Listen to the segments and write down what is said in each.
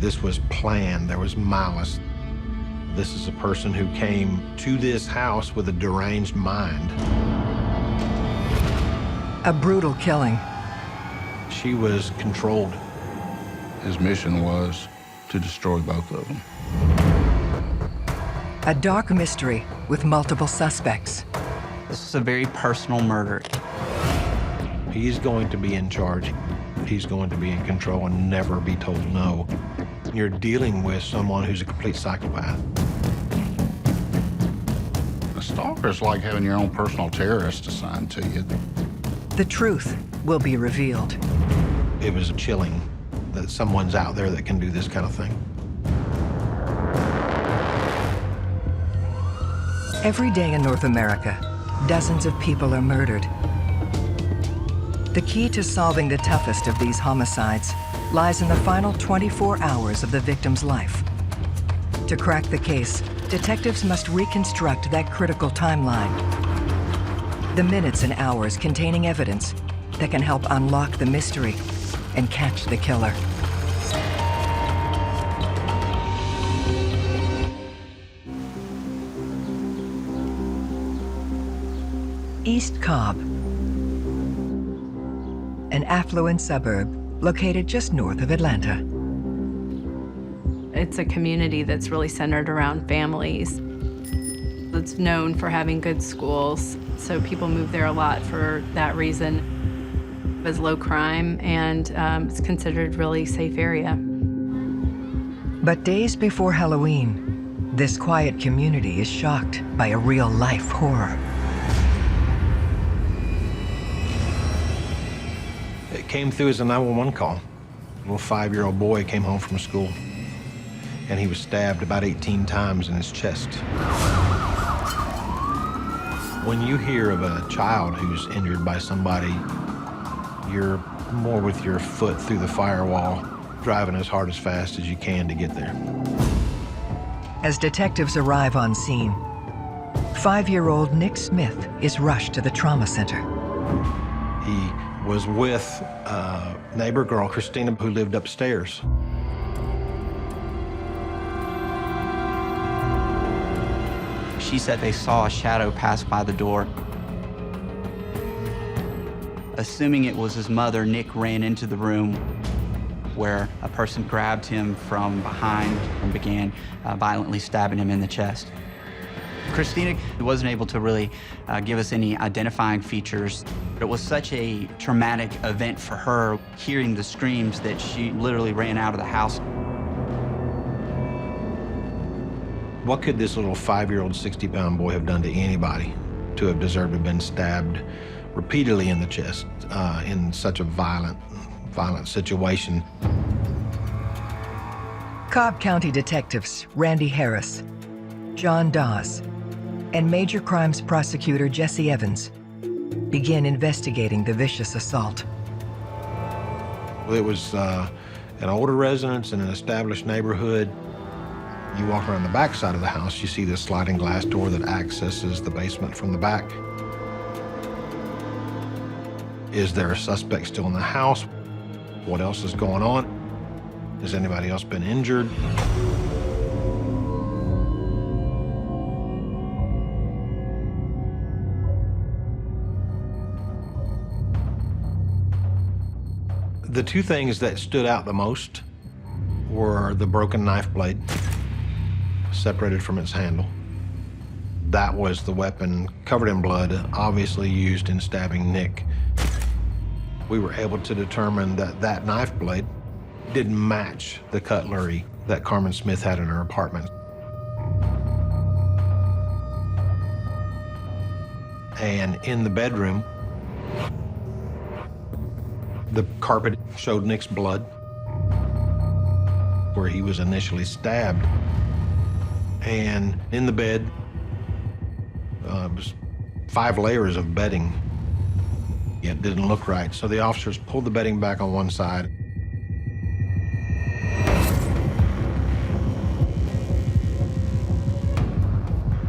This was planned. There was malice. This is a person who came to this house with a deranged mind. A brutal killing. She was controlled. His mission was to destroy both of them. A dark mystery with multiple suspects. This is a very personal murder. He's going to be in charge. He's going to be in control and never be told no. You're dealing with someone who's a complete psychopath. A stalker is like having your own personal terrorist assigned to you. The truth will be revealed. It was chilling that someone's out there that can do this kind of thing. Every day in North America, dozens of people are murdered. The key to solving the toughest of these homicides lies in the final 24 hours of the victim's life. To crack the case, detectives must reconstruct that critical timeline. The minutes and hours containing evidence that can help unlock the mystery and catch the killer. East Cobb, an affluent suburb located just north of Atlanta. It's a community that's really centered around families. It's known for having good schools, so people move there a lot for that reason. It's low crime, and it's considered a really safe area. But days before Halloween, this quiet community is shocked by a real-life horror. It came through as a 911 call. A little 5-year-old boy came home from school, and he was stabbed about 18 times in his chest. When you hear of a child who's injured by somebody, you're more with your foot through the firewall, driving as hard as fast as you can to get there. As detectives arrive on scene, 5-year-old Nick Smith is rushed to the trauma center. He was with a neighbor girl, Christina, who lived upstairs. She said they saw a shadow pass by the door. Assuming it was his mother, Nick ran into the room where a person grabbed him from behind and began violently stabbing him in the chest. Christina wasn't able to really give us any identifying features. It was such a traumatic event for her, hearing the screams, that she literally ran out of the house. What could this little 5-year-old, 60-pound boy have done to anybody to have deserved to have been stabbed repeatedly in the chest in such a violent situation? Cobb County detectives Randy Harris, John Dawes, and major crimes prosecutor Jesse Evans begin investigating the vicious assault. It was an older residence in an established neighborhood. You walk around the back side of the house, you see this sliding glass door that accesses the basement from the back. Is there a suspect still in the house? What else is going on? Has anybody else been injured? The two things that stood out the most were the broken knife blade, separated from its handle. That was the weapon covered in blood, obviously used in stabbing Nick. We were able to determine that that knife blade didn't match the cutlery that Carmen Smith had in her apartment. And in the bedroom, the carpet showed Nick's blood where he was initially stabbed. And in the bed was 5 layers of bedding. It didn't look right, so the officers pulled the bedding back on one side.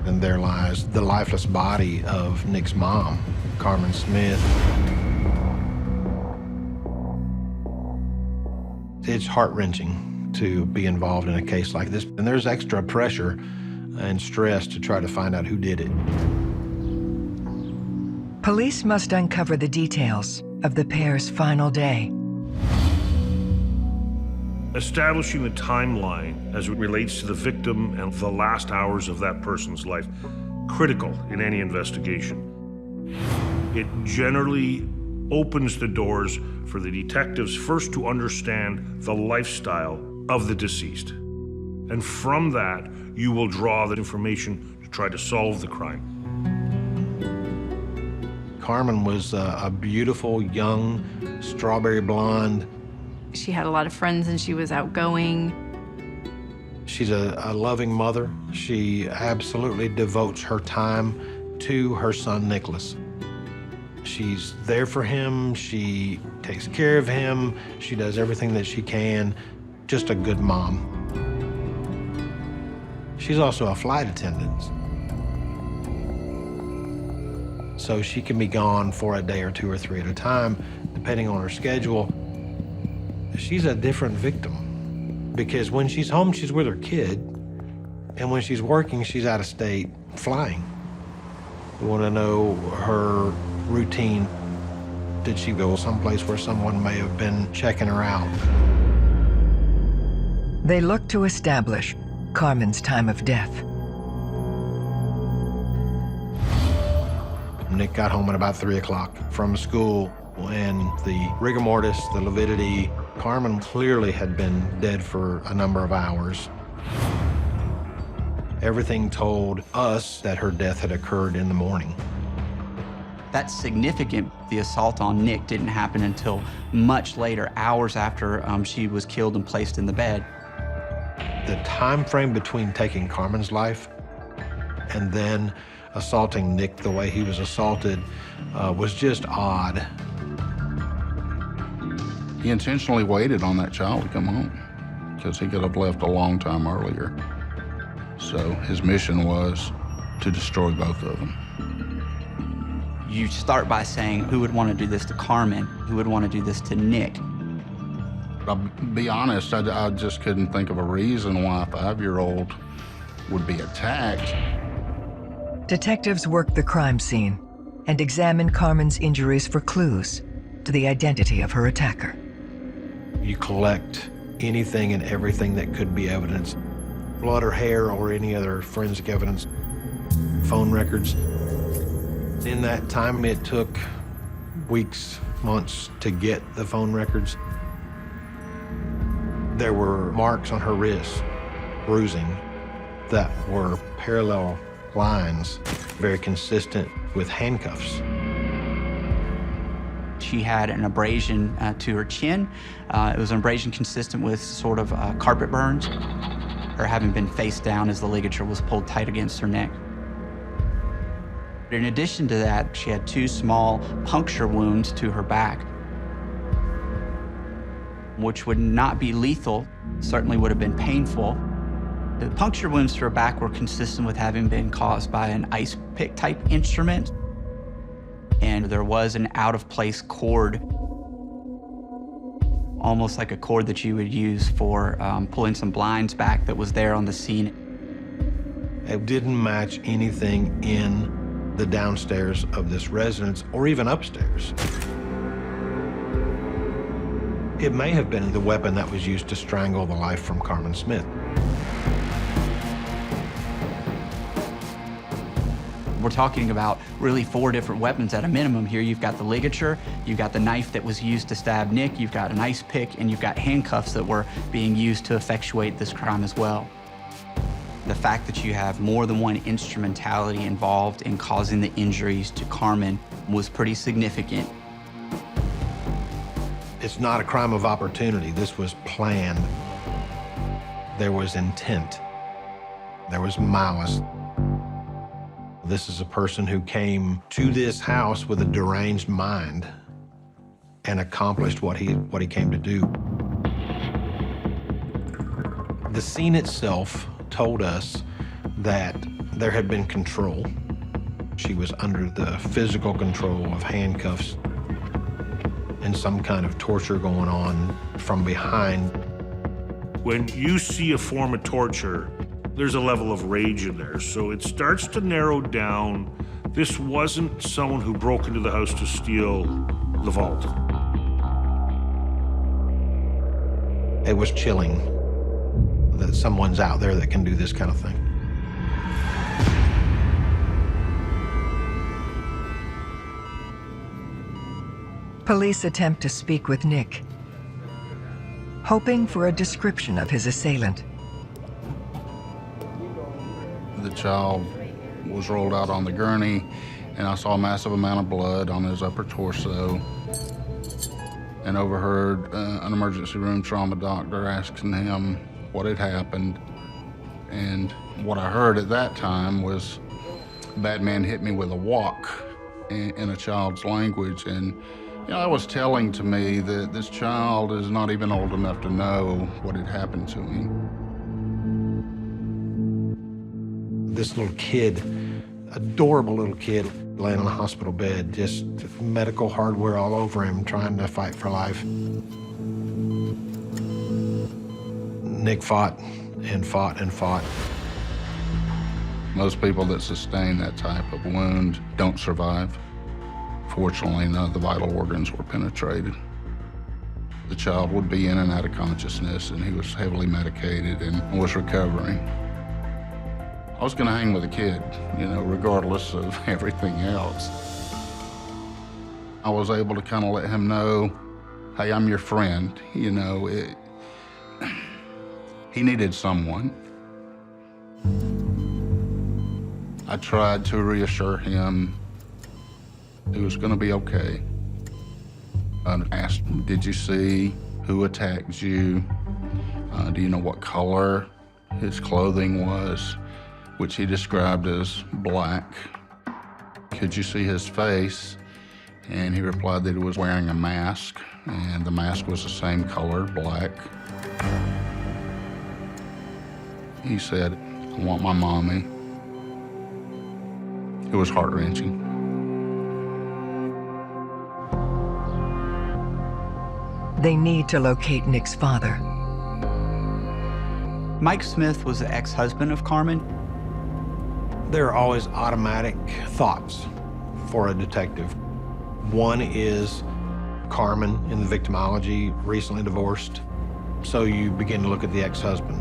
And there lies the lifeless body of Nick's mom, Carmen Smith. It's heart-wrenching. to be involved in a case like this. And there's extra pressure and stress to try to find out who did it. Police must uncover the details of the pair's final day. Establishing a timeline as it relates to the victim and the last hours of that person's life, critical in any investigation. It generally opens the doors for the detectives first to understand the lifestyle of the deceased. And from that, you will draw the information to try to solve the crime. Carmen was a beautiful, young, strawberry blonde. She had a lot of friends and she was outgoing. She's a loving mother. She absolutely devotes her time to her son, Nicholas. She's there for him. She takes care of him. She does everything that she can. Just a good mom. She's also a flight attendant. So she can be gone for a day or two or three at a time, depending on her schedule. She's a different victim because when she's home, she's with her kid. And when she's working, she's out of state flying. We want to know her routine. Did she go someplace where someone may have been checking her out? They look to establish Carmen's time of death. Nick got home at about 3 o'clock from school, and the rigor mortis, the lividity, Carmen clearly had been dead for a number of hours. Everything told us that her death had occurred in the morning. That's significant. The assault on Nick didn't happen until much later, hours after she was killed and placed in the bed. The time frame between taking Carmen's life and then assaulting Nick the way he was assaulted was just odd. He intentionally waited on that child to come home because he could have left a long time earlier. So his mission was to destroy both of them. You start by saying, who would want to do this to Carmen? Who would want to do this to Nick? I'll be honest, I just couldn't think of a reason why a 5-year-old would be attacked. Detectives work the crime scene and examine Carmen's injuries for clues to the identity of her attacker. You collect anything and everything that could be evidence, blood or hair or any other forensic evidence, phone records. In that time, it took weeks, months to get the phone records. There were marks on her wrist, bruising, that were parallel lines, very consistent with handcuffs. She had an abrasion to her chin. It was an abrasion consistent with sort of carpet burns, or having been face down as the ligature was pulled tight against her neck. In addition to that, she had 2 small puncture wounds to her back, which would not be lethal, certainly would have been painful. The puncture wounds to her back were consistent with having been caused by an ice pick type instrument. And there was an out-of-place cord, almost like a cord that you would use for pulling some blinds back, that was there on the scene. It didn't match anything in the downstairs of this residence or even upstairs. It may have been the weapon that was used to strangle the life from Carmen Smith. We're talking about really 4 different weapons at a minimum here. You've got the ligature, you've got the knife that was used to stab Nick, you've got an ice pick, and you've got handcuffs that were being used to effectuate this crime as well. The fact that you have more than one instrumentality involved in causing the injuries to Carmen was pretty significant. It's not a crime of opportunity. This was planned. There was intent. There was malice. This is a person who came to this house with a deranged mind and accomplished what he came to do. The scene itself told us that there had been control. She was under the physical control of handcuffs and some kind of torture going on from behind. When you see a form of torture, there's a level of rage in there. So it starts to narrow down. This wasn't someone who broke into the house to steal the vault. It was chilling that someone's out there that can do this kind of thing. Police attempt to speak with Nick, hoping for a description of his assailant. The child was rolled out on the gurney, and I saw a massive amount of blood on his upper torso, and overheard an emergency room trauma doctor asking him what had happened. And what I heard at that time was, "Bad man hit me with a wok," in a child's language. And that was telling to me that this child is not even old enough to know what had happened to him. This little kid, adorable little kid, laying on a hospital bed, just medical hardware all over him, trying to fight for life. Nick fought and fought and fought. Most people that sustain that type of wound don't survive. Fortunately, none of the vital organs were penetrated. The child would be in and out of consciousness, and he was heavily medicated and was recovering. I was going to hang with the kid, regardless of everything else. I was able to kind of let him know, hey, I'm your friend. He needed someone. I tried to reassure him it was going to be okay. I asked him, did you see who attacked you? Do you know what color his clothing was, which he described as black? Could you see his face? And he replied that he was wearing a mask, and the mask was the same color, black. He said, I want my mommy. It was heart-wrenching. They need to locate Nick's father. Mike Smith was the ex-husband of Carmen. There are always automatic thoughts for a detective. One is Carmen in the victimology, recently divorced. So you begin to look at the ex-husband.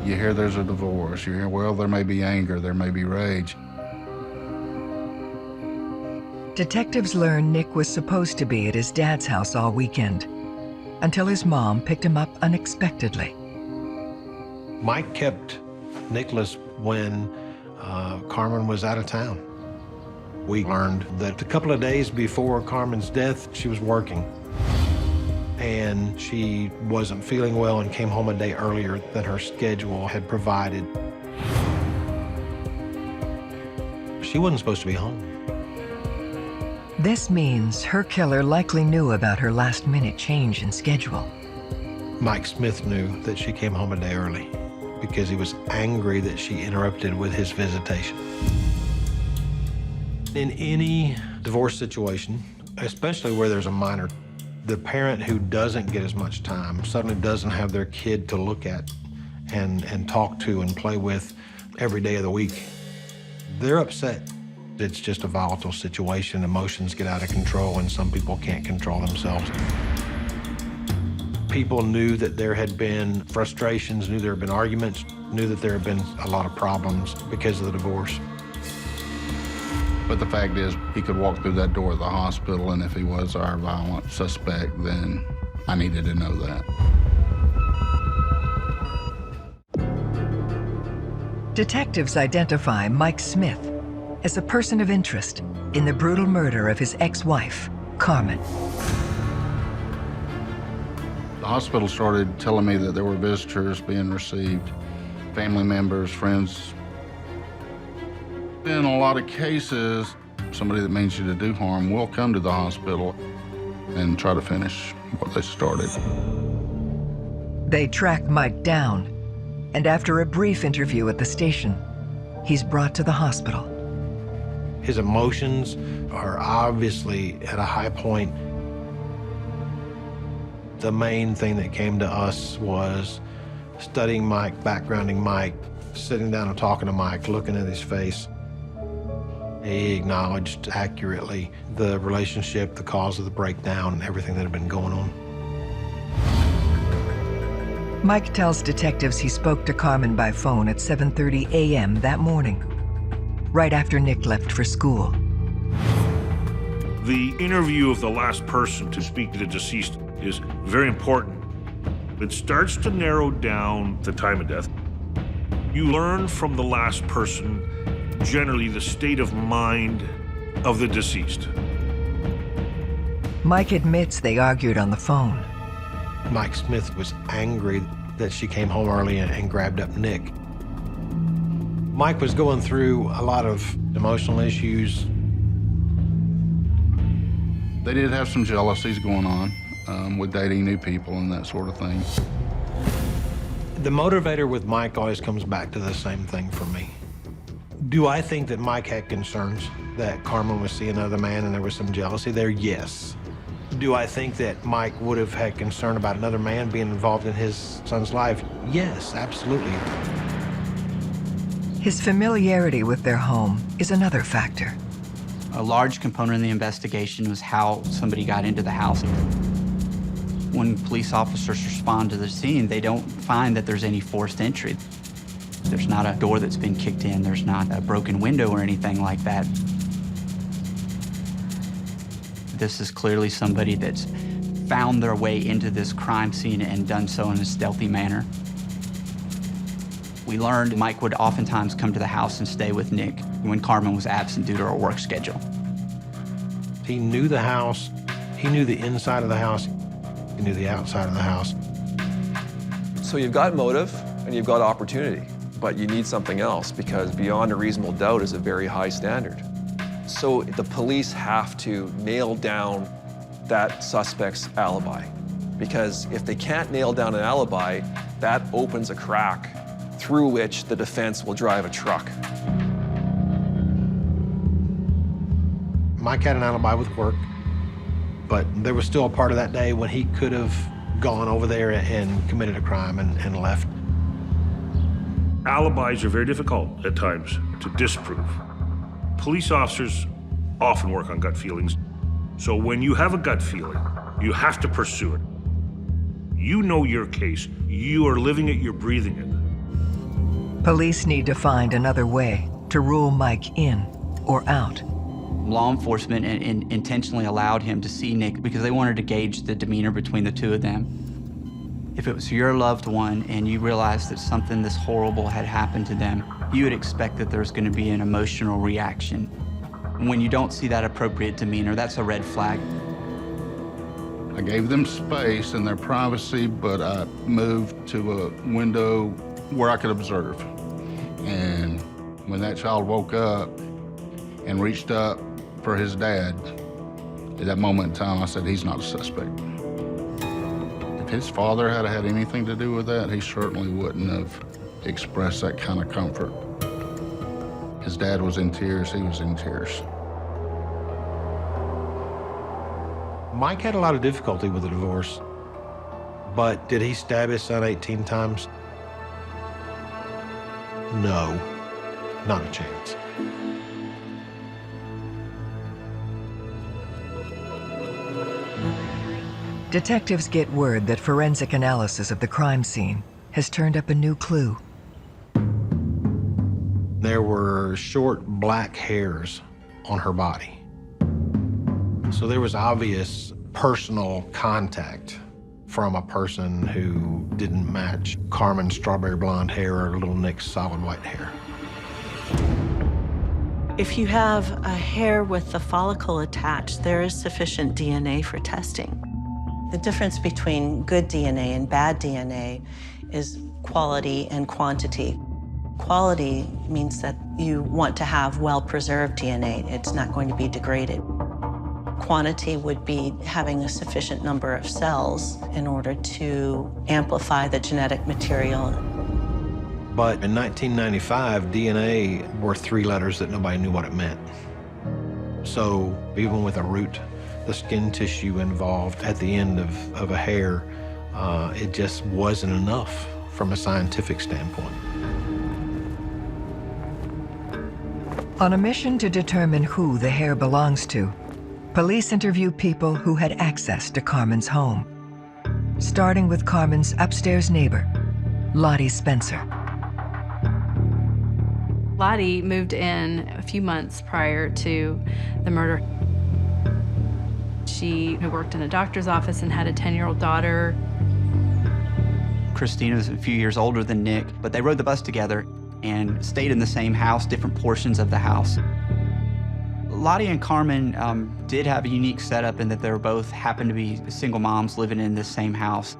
You hear there's a divorce. You hear, well, there may be anger, there may be rage. Detectives learn Nick was supposed to be at his dad's house all weekend, until his mom picked him up unexpectedly. Mike kept Nicholas when Carmen was out of town. We learned that a couple of days before Carmen's death, she was working. And she wasn't feeling well and came home a day earlier than her schedule had provided. She wasn't supposed to be home. This means her killer likely knew about her last-minute change in schedule. Mike Smith knew that she came home a day early because he was angry that she interrupted with his visitation. In any divorce situation, especially where there's a minor, the parent who doesn't get as much time suddenly doesn't have their kid to look at and talk to and play with every day of the week. They're upset. It's just a volatile situation. Emotions get out of control, and some people can't control themselves. People knew that there had been frustrations, knew there had been arguments, knew that there had been a lot of problems because of the divorce. But the fact is, he could walk through that door of the hospital, and if he was our violent suspect, then I needed to know that. Detectives identify Mike Smith as a person of interest in the brutal murder of his ex-wife, Carmen. The hospital started telling me that there were visitors being received, family members, friends. In a lot of cases, somebody that means you to do harm will come to the hospital and try to finish what they started. They track Mike down, and after a brief interview at the station, he's brought to the hospital. His emotions are obviously at a high point. The main thing that came to us was studying Mike, backgrounding Mike, sitting down and talking to Mike, looking at his face. He acknowledged accurately the relationship, the cause of the breakdown, and everything that had been going on. Mike tells detectives he spoke to Carmen by phone at 7:30 a.m. that morning, right after Nick left for school. The interview of the last person to speak to the deceased is very important. It starts to narrow down the time of death. You learn from the last person generally the state of mind of the deceased. Mike admits they argued on the phone. Mike Smith was angry that she came home early and grabbed up Nick. Mike was going through a lot of emotional issues. They did have some jealousies going on with dating new people and that sort of thing. The motivator with Mike always comes back to the same thing for me. Do I think that Mike had concerns that Carmen was seeing another man and there was some jealousy there? Yes. Do I think that Mike would have had concern about another man being involved in his son's life? Yes, absolutely. His familiarity with their home is another factor. A large component of the investigation was how somebody got into the house. When police officers respond to the scene, they don't find that there's any forced entry. There's not a door that's been kicked in. There's not a broken window or anything like that. This is clearly somebody that's found their way into this crime scene and done so in a stealthy manner. We learned Mike would oftentimes come to the house and stay with Nick when Carmen was absent due to her work schedule. He knew the house. He knew the inside of the house. He knew the outside of the house. So you've got motive and you've got opportunity, but you need something else because beyond a reasonable doubt is a very high standard. So the police have to nail down that suspect's alibi, because if they can't nail down an alibi, that opens a crack through which the defense will drive a truck. Mike had an alibi with work, but there was still a part of that day when he could have gone over there and committed a crime and left. Alibis are very difficult at times to disprove. Police officers often work on gut feelings. So when you have a gut feeling, you have to pursue it. You know your case. You are living it, you're breathing it. Police need to find another way to rule Mike in or out. Law enforcement intentionally allowed him to see Nick because they wanted to gauge the demeanor between the two of them. If it was your loved one and you realized that something this horrible had happened to them, you would expect that there's going to be an emotional reaction. When you don't see that appropriate demeanor, that's a red flag. I gave them space and their privacy, but I moved to a window where I could observe. And when that child woke up and reached up for his dad, at that moment in time, I said, he's not a suspect. If his father had had anything to do with that, he certainly wouldn't have expressed that kind of comfort. His dad was in tears, he was in tears. Mike had a lot of difficulty with the divorce, but did he stab his son 18 times? No, not a chance. Detectives get word that forensic analysis of the crime scene has turned up a new clue. There were short black hairs on her body. So there was obvious personal contact from a person who didn't match Carmen's strawberry blonde hair or little Nick's solid white hair. If you have a hair with the follicle attached, there is sufficient DNA for testing. The difference between good DNA and bad DNA is quality and quantity. Quality means that you want to have well-preserved DNA. It's not going to be degraded. Quantity would be having a sufficient number of cells in order to amplify the genetic material. But in 1995, DNA were 3 letters that nobody knew what it meant. So even with a root the skin tissue involved at the end of a hair, it just wasn't enough from a scientific standpoint. On a mission to determine who the hair belongs to, police interview people who had access to Carmen's home, starting with Carmen's upstairs neighbor, Lottie Spencer. Lottie moved in a few months prior to the murder. She worked in a doctor's office and had a 10-year-old daughter. Christina was a few years older than Nick, but they rode the bus together and stayed in the same house, different portions of the house. Lottie and Carmen did have a unique setup in that they were both happened to be single moms living in this same house.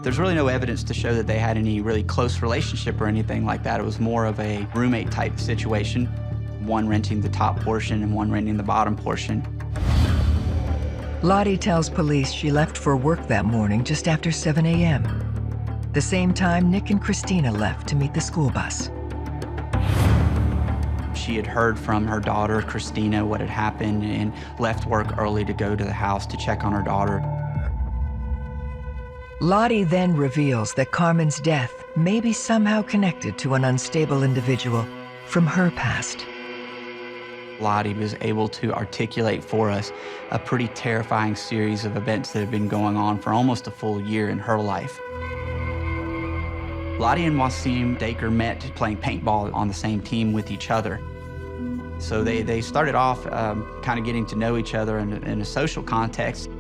There's really no evidence to show that they had any really close relationship or anything like that. It was more of a roommate type situation, one renting the top portion and one renting the bottom portion. Lottie tells police she left for work that morning just after 7 a.m., the same time Nick and Christina left to meet the school bus. She had heard from her daughter, Christina, what had happened and left work early to go to the house to check on her daughter. Lottie then reveals that Carmen's death may be somehow connected to an unstable individual from her past. Lottie was able to articulate for us a pretty terrifying series of events that have been going on for almost a full year in her life. Lottie and Wasim Daker met playing paintball on the same team with each other. So they started off kind of getting to know each other in a social context.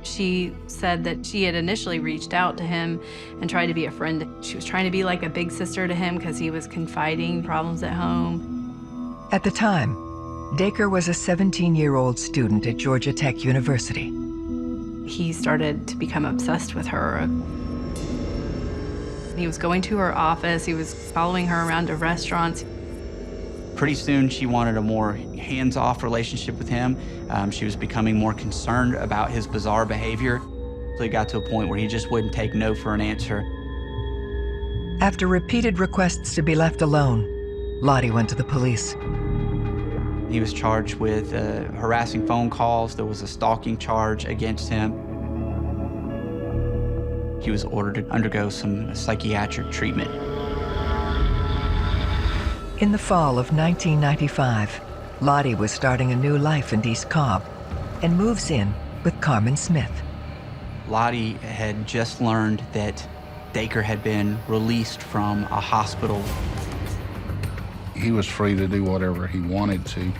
She said that she had initially reached out to him and tried to be a friend. She was trying to be like a big sister to him because he was confiding problems at home. At the time, Daker was a 17-year-old student at Georgia Tech University. He started to become obsessed with her. He was going to her office. He was following her around to restaurants. Pretty soon, she wanted a more hands-off relationship with him. She was becoming more concerned about his bizarre behavior. So it got to a point where he just wouldn't take no for an answer. After repeated requests to be left alone, Lottie went to the police. He was charged with harassing phone calls. There was a stalking charge against him. He was ordered to undergo some psychiatric treatment. In the fall of 1995, Lottie was starting a new life in East Cobb and moves in with Carmen Smith. Lottie had just learned that Daker had been released from a hospital. He was free to do whatever he wanted to.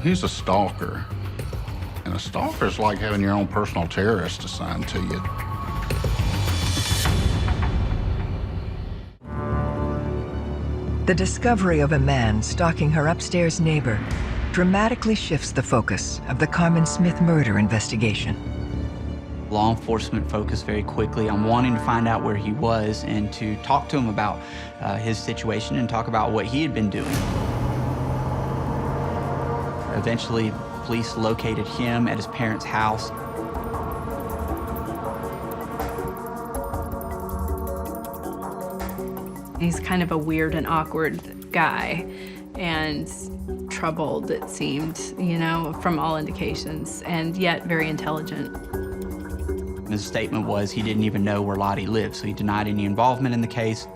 He's a stalker. And a stalker is like having your own personal terrorist assigned to you. The discovery of a man stalking her upstairs neighbor dramatically shifts the focus of the Carmen Smith murder investigation. Law enforcement focused very quickly on wanting to find out where he was and to talk to him about his situation and talk about what he had been doing. Eventually, police located him at his parents' house. He's kind of a weird and awkward guy and troubled, it seemed, you know, from all indications, and yet very intelligent. His statement was he didn't even know where Lottie lived, so he denied any involvement in the case.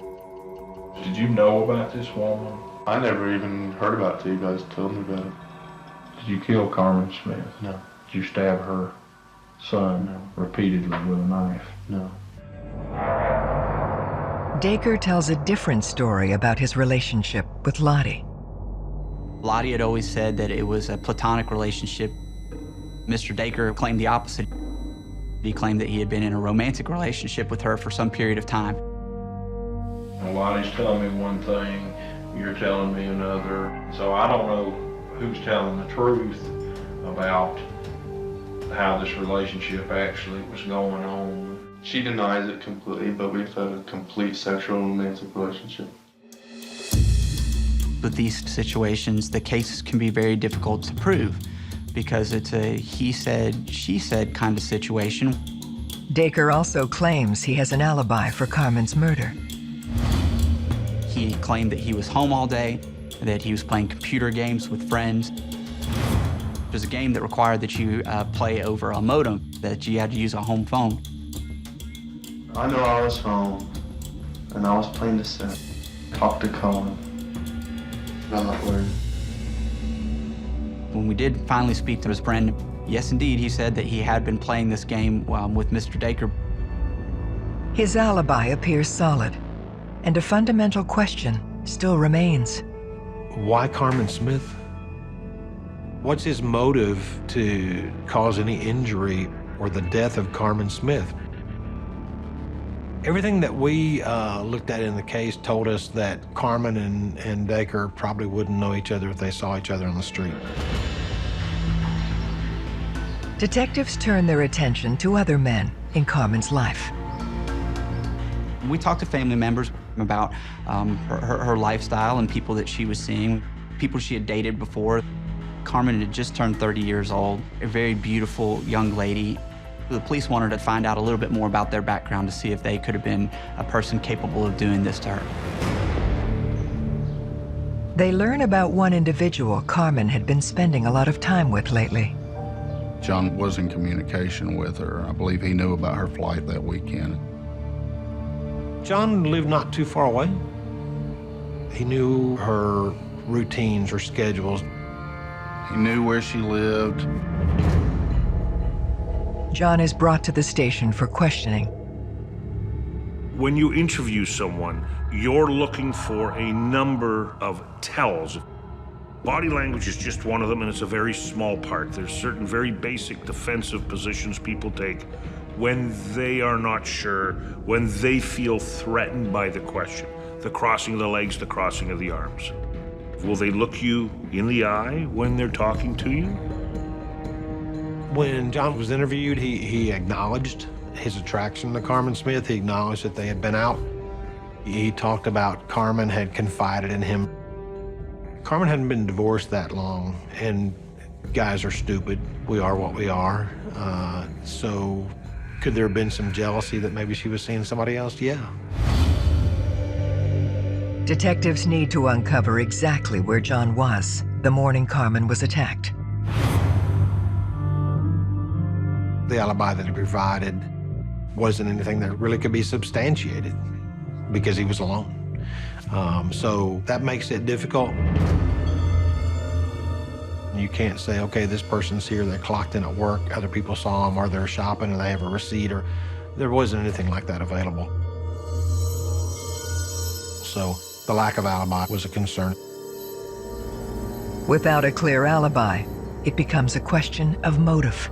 Did you know about this woman? I never even heard about it till you guys told me about it. Did you kill Carmen Smith? No. Did you stab her son repeatedly with a knife? No. Daker tells a different story about his relationship with Lottie. Lottie had always said that it was a platonic relationship. Mr. Daker claimed the opposite. He claimed that he had been in a romantic relationship with her for some period of time. Well, Lottie's telling me one thing, you're telling me another. So I don't know who's telling the truth about how this relationship actually was going on. She denies it completely, but we've had a complete sexual romantic relationship. With these situations, the cases can be very difficult to prove because it's a he said, she said kind of situation. Daker also claims he has an alibi for Carmen's murder. He claimed that he was home all day, that he was playing computer games with friends. It was a game that required that you play over a modem, that you had to use a home phone. I know I was home, and I was playing the set. Talk to Colin. I'm not worried. When we did finally speak to his friend, yes, indeed, he said that he had been playing this game with Mr. Daker. His alibi appears solid, and a fundamental question still remains. Why Carmen Smith? What's his motive to cause any injury or the death of Carmen Smith? Everything that we looked at in the case told us that Carmen and Daker probably wouldn't know each other if they saw each other on the street. Detectives turn their attention to other men in Carmen's life. We talked to family members about her lifestyle and people that she was seeing, people she had dated before. Carmen had just turned 30 years old, a very beautiful young lady. The police wanted to find out a little bit more about their background to see if they could have been a person capable of doing this to her. They learn about one individual Carmen had been spending a lot of time with lately. John was in communication with her. I believe he knew about her flight that weekend. John lived not too far away. He knew her routines, her schedules. He knew where she lived. John is brought to the station for questioning. When you interview someone, you're looking for a number of tells. Body language is just one of them, and it's a very small part. There's certain very basic defensive positions people take when they are not sure, when they feel threatened by the question. The crossing of the legs, the crossing of the arms. Will they look you in the eye when they're talking to you? When John was interviewed, he acknowledged his attraction to Carmen Smith. He acknowledged that they had been out. He talked about Carmen had confided in him. Carmen hadn't been divorced that long, and guys are stupid. We are what we are. So could there have been some jealousy that maybe she was seeing somebody else? Yeah. Detectives need to uncover exactly where John was the morning Carmen was attacked. The alibi that he provided wasn't anything that really could be substantiated because he was alone. So that makes it difficult. You can't say, okay, this person's here, they're clocked in at work, other people saw them, or they're shopping and they have a receipt, or there wasn't anything like that available. So the lack of alibi was a concern. Without a clear alibi, it becomes a question of motive.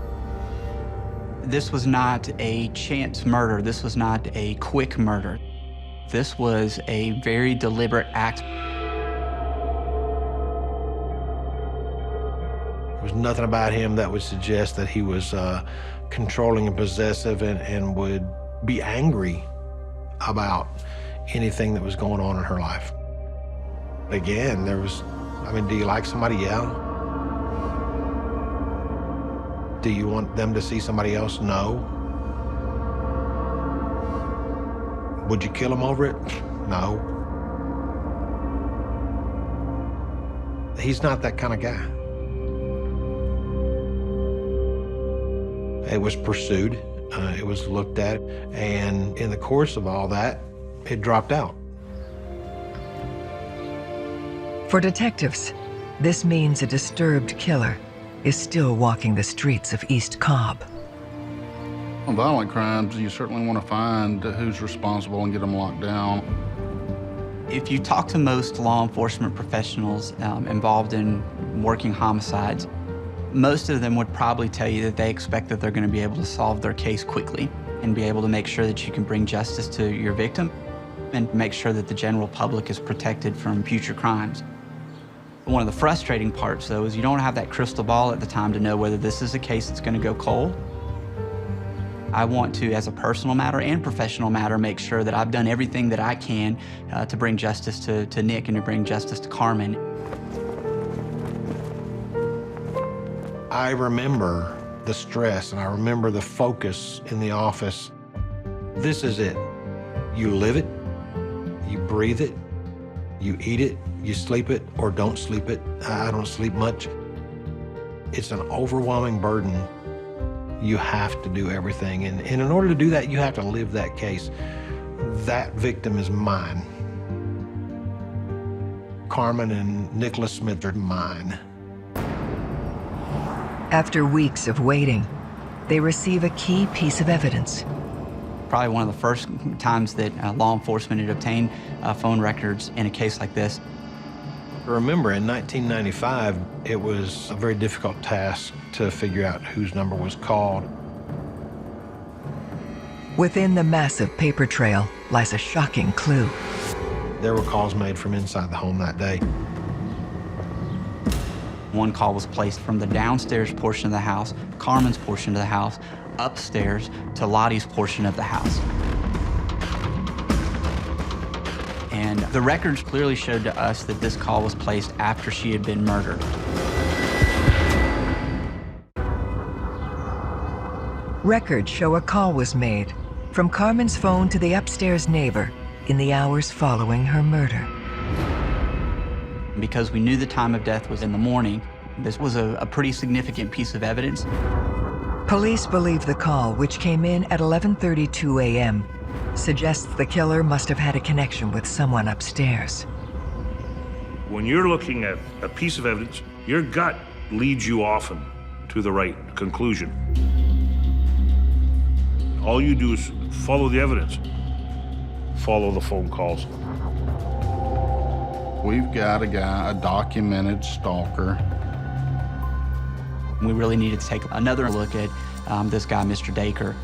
This was not a chance murder. This was not a quick murder. This was a very deliberate act. There was nothing about him that would suggest that he was controlling and possessive and would be angry about anything that was going on in her life. Again, do you like somebody? Yeah. Do you want them to see somebody else? No. Would you kill him over it? No. He's not that kind of guy. It was pursued, it was looked at, and in the course of all that, it dropped out. For detectives, this means a disturbed killer is still walking the streets of East Cobb. On violent crimes, you certainly want to find who's responsible and get them locked down. If you talk to most law enforcement professionals involved in working homicides, most of them would probably tell you that they expect that they're going to be able to solve their case quickly and be able to make sure that you can bring justice to your victim and make sure that the general public is protected from future crimes. One of the frustrating parts, though, is you don't have that crystal ball at the time to know whether this is a case that's going to go cold. I want to, as a personal matter and professional matter, make sure that I've done everything that I can to bring justice to Nick and to bring justice to Carmen. I remember the stress and I remember the focus in the office. This is it. You live it, you breathe it, you eat it, you sleep it or don't sleep it. I don't sleep much. It's an overwhelming burden. You have to do everything. And in order to do that, you have to live that case. That victim is mine. Carmen and Nicholas Smith are mine. After weeks of waiting, they receive a key piece of evidence. Probably one of the first times that law enforcement had obtained phone records in a case like this. Remember, in 1995, it was a very difficult task to figure out whose number was called. Within the massive paper trail lies a shocking clue. There were calls made from inside the home that day. One call was placed from the downstairs portion of the house, Carmen's portion of the house, upstairs to Lottie's portion of the house. And the records clearly showed to us that this call was placed after she had been murdered. Records show a call was made from Carmen's phone to the upstairs neighbor in the hours following her murder. Because we knew the time of death was in the morning, this was a pretty significant piece of evidence. Police believe the call, which came in at 11:32 a.m., suggests the killer must have had a connection with someone upstairs. When you're looking at a piece of evidence, your gut leads you often to the right conclusion. All you do is follow the evidence, follow the phone calls. We've got a guy, a documented stalker. We really needed to take another look at this guy, Mr. Daker.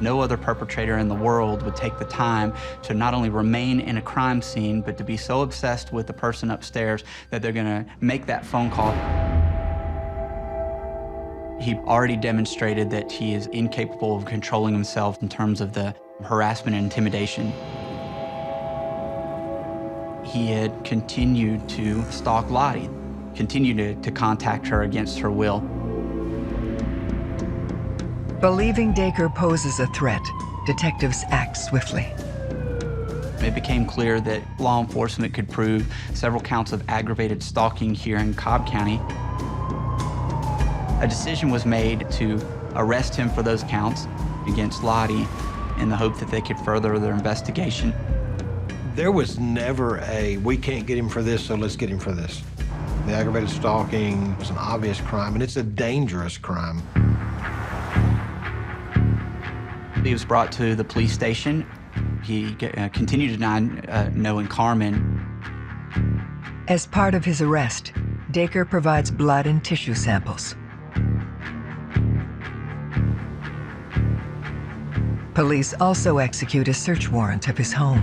No other perpetrator in the world would take the time to not only remain in a crime scene, but to be so obsessed with the person upstairs that they're gonna make that phone call. He already demonstrated that he is incapable of controlling himself in terms of the harassment and intimidation. He had continued to stalk Lottie, continued to contact her against her will. Believing Daker poses a threat, detectives act swiftly. It became clear that law enforcement could prove several counts of aggravated stalking here in Cobb County. A decision was made to arrest him for those counts against Lottie in the hope that they could further their investigation. There was never a, we can't get him for this, so let's get him for this. The aggravated stalking was an obvious crime, and it's a dangerous crime. He was brought to the police station. He continued to deny knowing Carmen. As part of his arrest, Daker provides blood and tissue samples. Police also execute a search warrant of his home.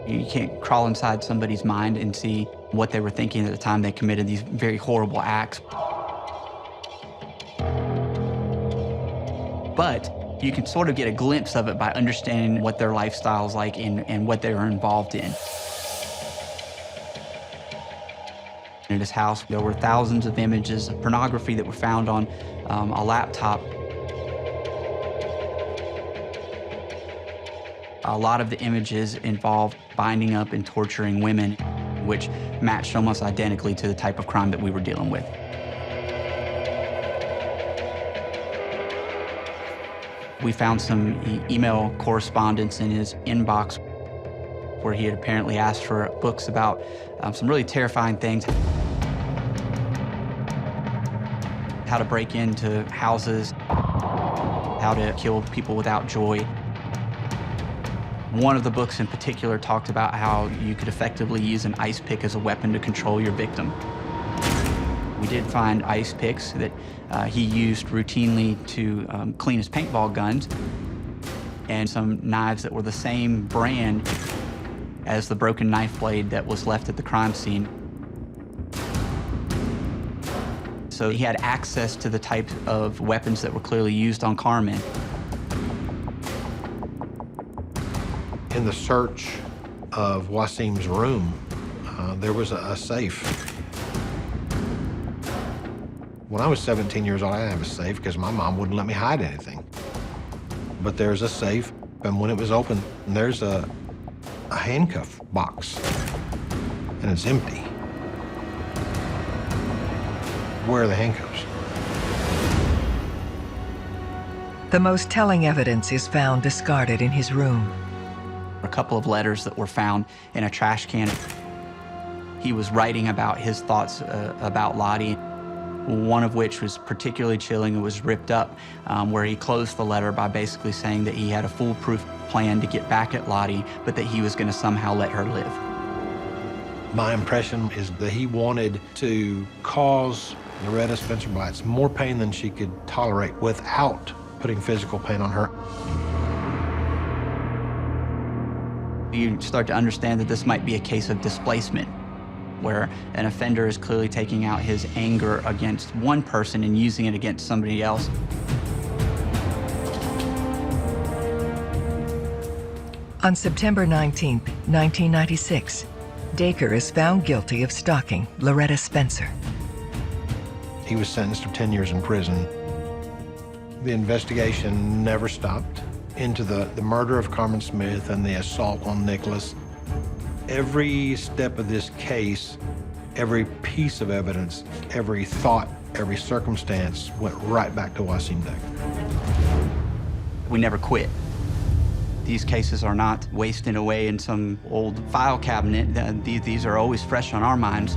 You can't crawl inside somebody's mind and see what they were thinking at the time they committed these very horrible acts. But you can sort of get a glimpse of it by understanding what their lifestyle's like and what they were involved in. In his house, there were thousands of images of pornography that were found on a laptop. A lot of the images involved binding up and torturing women, which matched almost identically to the type of crime that we were dealing with. We found some email correspondence in his inbox where he had apparently asked for books about some really terrifying things. How to break into houses, how to kill people without joy. One of the books in particular talked about how you could effectively use an ice pick as a weapon to control your victim. We did find ice picks that he used routinely to clean his paintball guns, and some knives that were the same brand as the broken knife blade that was left at the crime scene. So he had access to the type of weapons that were clearly used on Carmen. In the search of Wasim's room, there was a safe. When I was 17 years old, I didn't have a safe because my mom wouldn't let me hide anything. But there's a safe. And when it was open, there's a handcuff box, and it's empty. Where are the handcuffs? The most telling evidence is found discarded in his room. A couple of letters that were found in a trash can. He was writing about his thoughts about Lottie, one of which was particularly chilling. It was ripped up, where he closed the letter by basically saying that he had a foolproof plan to get back at Lottie, but that he was going to somehow let her live. My impression is that he wanted to cause Loretta Spencer Bites more pain than she could tolerate without putting physical pain on her. You start to understand that this might be a case of displacement, where an offender is clearly taking out his anger against one person and using it against somebody else. On September 19, 1996, Daker is found guilty of stalking Loretta Spencer. He was sentenced to 10 years in prison. The investigation never stopped into the murder of Carmen Smith and the assault on Nicholas. Every step of this case, every piece of evidence, every thought, every circumstance went right back to Wasim Daker. We never quit. These cases are not wasting away in some old file cabinet. These are always fresh on our minds.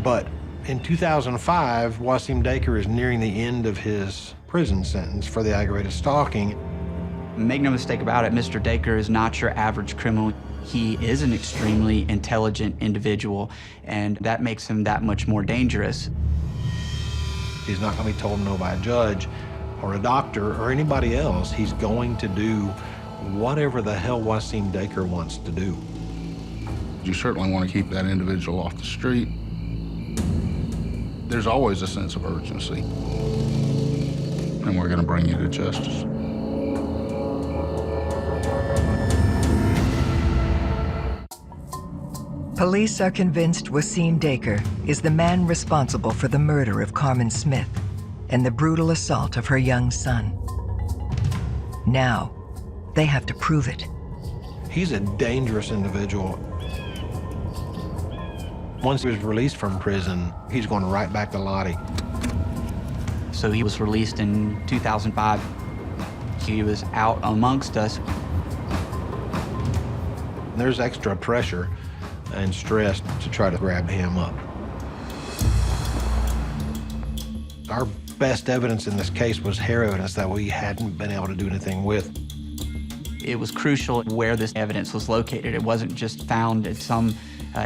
But in 2005, Wasim Daker is nearing the end of his prison sentence for the aggravated stalking. Make no mistake about it, Mr. Daker is not your average criminal. He is an extremely intelligent individual, and that makes him that much more dangerous. He's not going to be told no by a judge or a doctor or anybody else. He's going to do whatever the hell Wasim Daker wants to do. You certainly want to keep that individual off the street. There's always a sense of urgency, and we're going to bring you to justice. Police are convinced Wasim Daker is the man responsible for the murder of Carmen Smith and the brutal assault of her young son. Now, they have to prove it. He's a dangerous individual. Once he was released from prison, he's going right back to Lottie. So he was released in 2005. He was out amongst us. There's extra pressure and stress to try to grab him up. Our best evidence in this case was hair evidence that we hadn't been able to do anything with. It was crucial where this evidence was located. It wasn't just found at some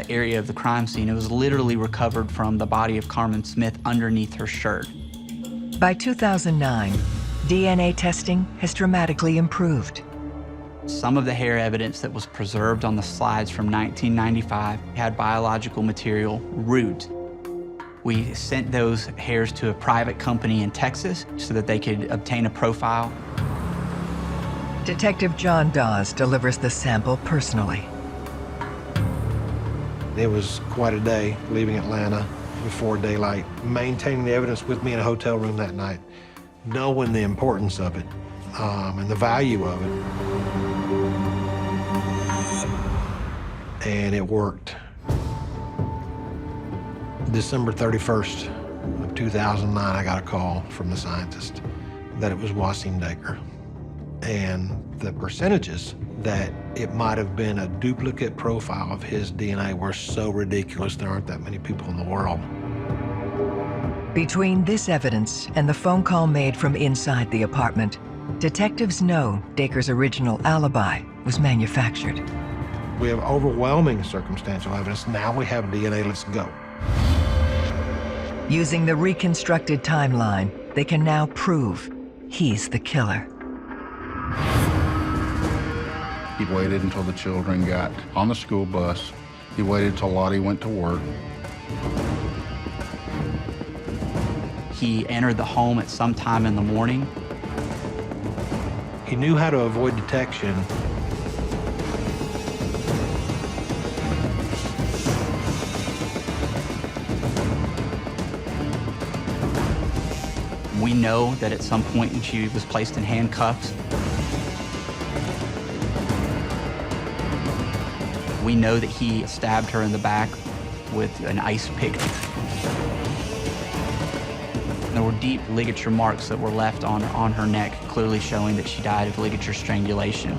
area of the crime scene. It was literally recovered from the body of Carmen Smith underneath her shirt. By 2009, DNA testing has dramatically improved. Some of the hair evidence that was preserved on the slides from 1995 had biological material, root. We sent those hairs to a private company in Texas so that they could obtain a profile. Detective John Dawes delivers the sample personally. It was quite a day leaving Atlanta before daylight, maintaining the evidence with me in a hotel room that night, knowing the importance of it and the value of it. And it worked. December 31st of 2009, I got a call from the scientist that it was Wasim Daker. And the percentages that it might have been a duplicate profile of his DNA were so ridiculous. There aren't that many people in the world. Between this evidence and the phone call made from inside the apartment, detectives know Daker's original alibi was manufactured. We have overwhelming circumstantial evidence. Now we have DNA. Let's go. Using the reconstructed timeline, they can now prove he's the killer. He waited until the children got on the school bus. He waited till Lottie went to work. He entered the home at some time in the morning. He knew how to avoid detection. We know that at some point she was placed in handcuffs. We know that he stabbed her in the back with an ice pick. There were deep ligature marks that were left on her neck, clearly showing that she died of ligature strangulation.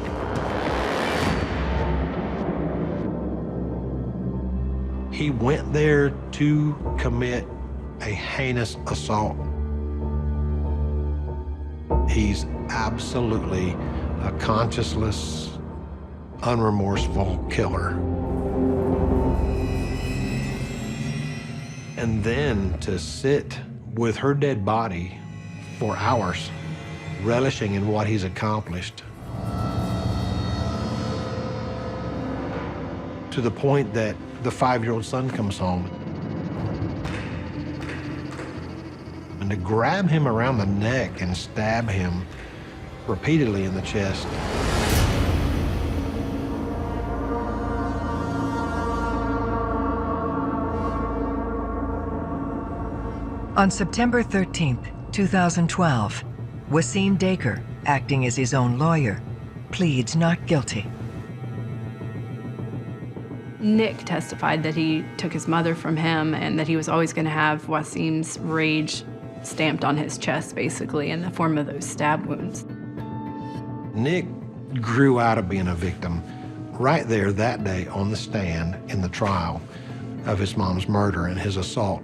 He went there to commit a heinous assault. He's absolutely a conscienceless, unremorseful killer. And then to sit with her dead body for hours, relishing in what he's accomplished, to the point that the 5-year-old son comes home. And to grab him around the neck and stab him repeatedly in the chest. On September 13th, 2012, Wasim Daker, acting as his own lawyer, pleads not guilty. Nick testified that he took his mother from him and that he was always going to have Wasim's rage stamped on his chest, basically, in the form of those stab wounds. Nick grew out of being a victim right there that day on the stand in the trial of his mom's murder and his assault.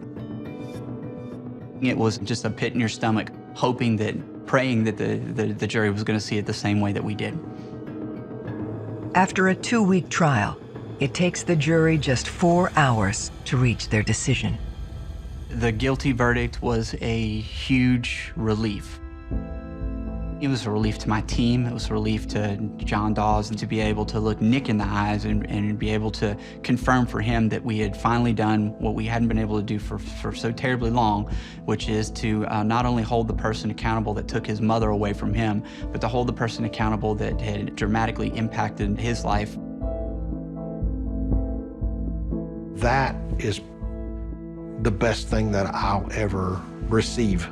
It was just a pit in your stomach, praying that the jury was going to see it the same way that we did. After a 2-week trial, it takes the jury just 4 hours to reach their decision. The guilty verdict was a huge relief. It was a relief to my team. It was a relief to John Dawes, and to be able to look Nick in the eyes and be able to confirm for him that we had finally done what we hadn't been able to do for so terribly long, which is to not only hold the person accountable that took his mother away from him, but to hold the person accountable that had dramatically impacted his life. That is the best thing that I'll ever receive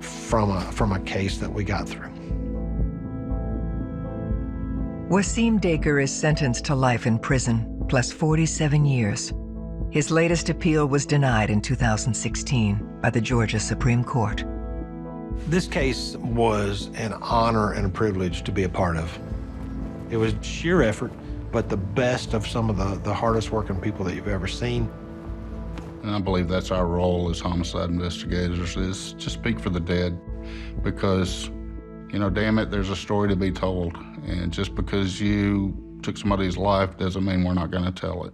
from a case that we got through. Wasim Daker is sentenced to life in prison, plus 47 years. His latest appeal was denied in 2016 by the Georgia Supreme Court. This case was an honor and a privilege to be a part of. It was sheer effort, but the best of some of the hardest working people that you've ever seen. And I believe that's our role as homicide investigators, is to speak for the dead, because, you know, damn it, there's a story to be told. And just because you took somebody's life doesn't mean we're not going to tell it.